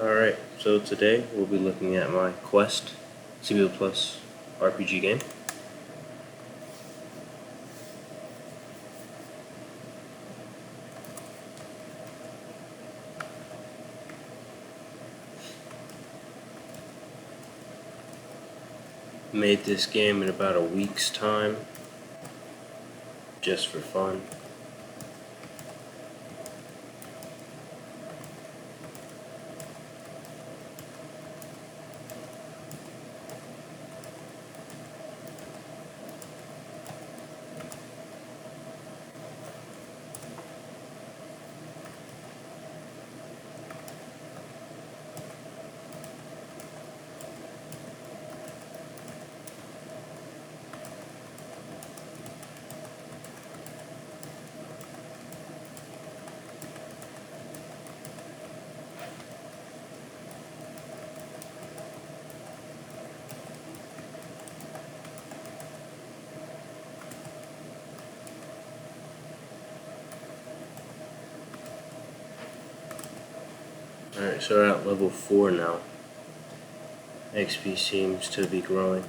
Alright, so today we'll be looking at my Quest CPU Plus RPG game. Made this game in about a week's time, just for fun. Alright, so we're at level 4 now. XP seems to be growing.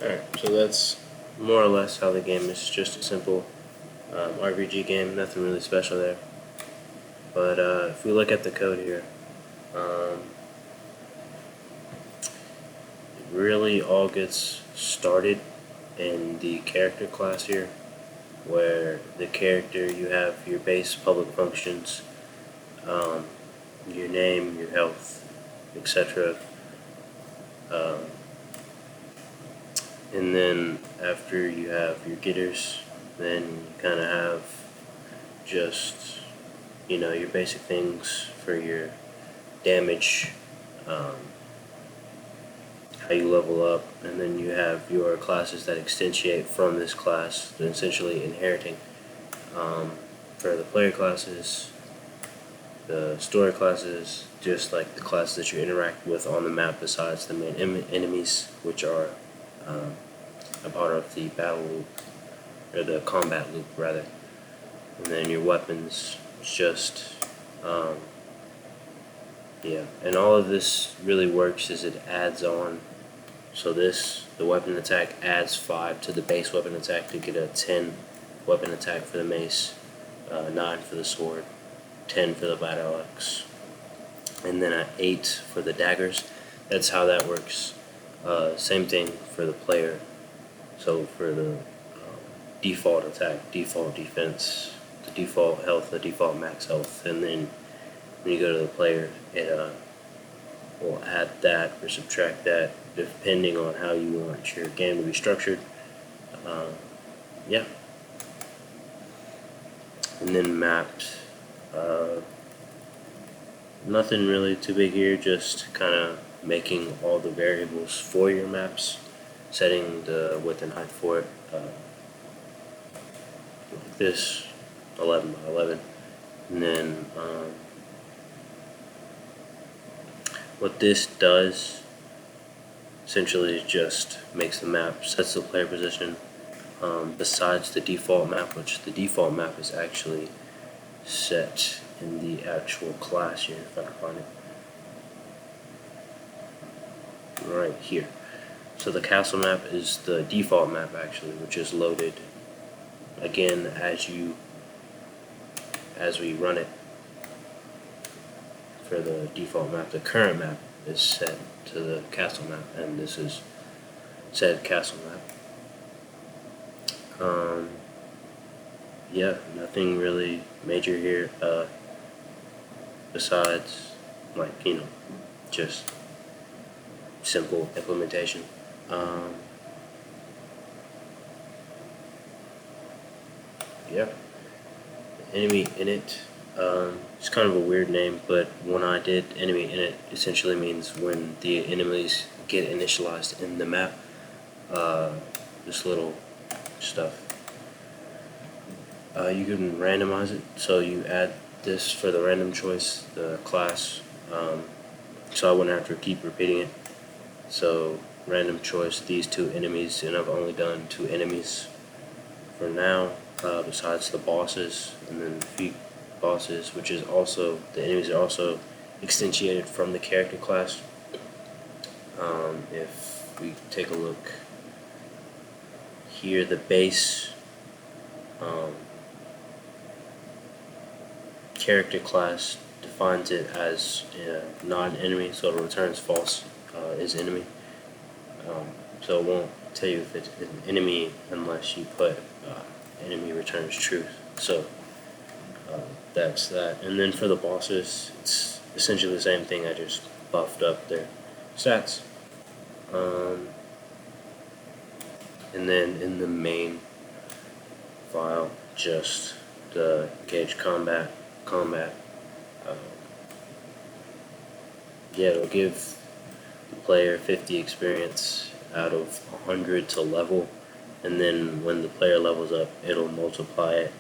Alright, so that's more or less how the game is. Just a simple RPG game, nothing really special there. But if we look at the code here, it really all gets started in the character class here, where the character, you have your base public functions, your name, your health, etc. And then after you have your getters, then you kind of have just, your basic things for your damage, how you level up, and then you have your classes that extensiate from this class, essentially inheriting. For the player classes, the story classes, just like the classes that you interact with on the map besides the main enemies, which are a part of the battle loop, or the combat loop rather. And then your weapons, just and all of this really works is it adds on. So the weapon attack adds 5 to the base weapon attack to get a 10 weapon attack for the mace, 9 for the sword, 10 for the battle axe, and then an 8 for the daggers. That's how that works. Same thing for the player. So for the default attack, default defense, the default health, the default max health, and then when you go to the player, it will add that or subtract that depending on how you want your game to be structured. Yeah. And then mapped. Nothing really too big here, just kind of making all the variables for your maps, setting the width and height for it, like this, 11 by 11, and then what this does essentially is just makes the map, sets the player position, besides the default map, which the default map is actually set in the actual class here, if I can find it. Right here. So the castle map is the default map actually, which is loaded again as we run it. For the default map, the current map is set to the castle map, and this is said castle map. Yeah, nothing really major here, besides, like, just simple implementation. Um, yeah, enemy init. It's kind of a weird name, but when I did enemy init, essentially means when the enemies get initialized in the map. This little stuff. You can randomize it, so you add this for the random choice, the class. So I wouldn't have to keep repeating it. So random choice, these two enemies, and I've only done 2 enemies for now, besides the bosses, and then defeat bosses, which is also, the enemies are also instantiated from the character class. If we take a look here, the base character class defines it as not an enemy, so it returns false is enemy. So it won't tell you if it's an enemy unless you put enemy returns truth. So that's that. And then for the bosses, it's essentially the same thing. I just buffed up their stats. And then in the main file, just the gauge combat. Yeah, it'll give the player 50 experience out of 100 to level, and then when the player levels up, it'll multiply it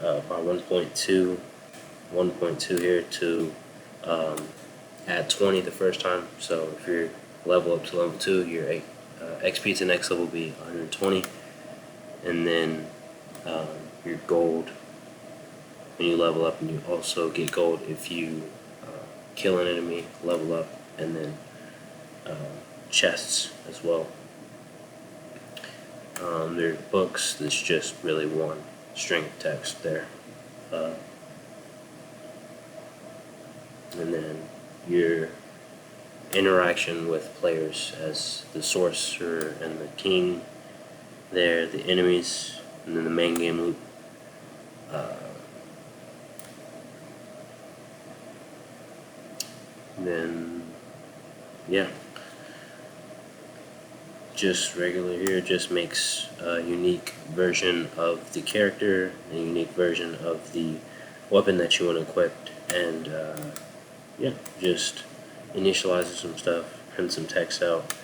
by 1.2 here to add 20 the first time. So if you're level up to level 2, your XP to next level will be 120, and then your gold when you level up, and you also get gold if you kill an enemy, level up, and then chests as well. There's books. That's just really one string of text there, and then your interaction with players as the sorcerer and the king. There, the enemies, and then the main game loop. Then, yeah, just regular here just makes a unique version of the character, a unique version of the weapon that you want equipped, and yeah, just initializes some stuff, prints some text out,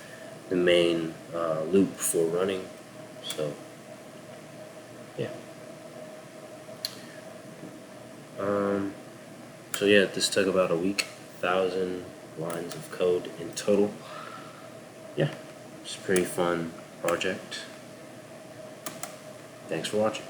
the main loop for running. So, yeah. So yeah, this took about a week, 1,000 lines of code in total. Yeah, it's a pretty fun project. Thanks for watching.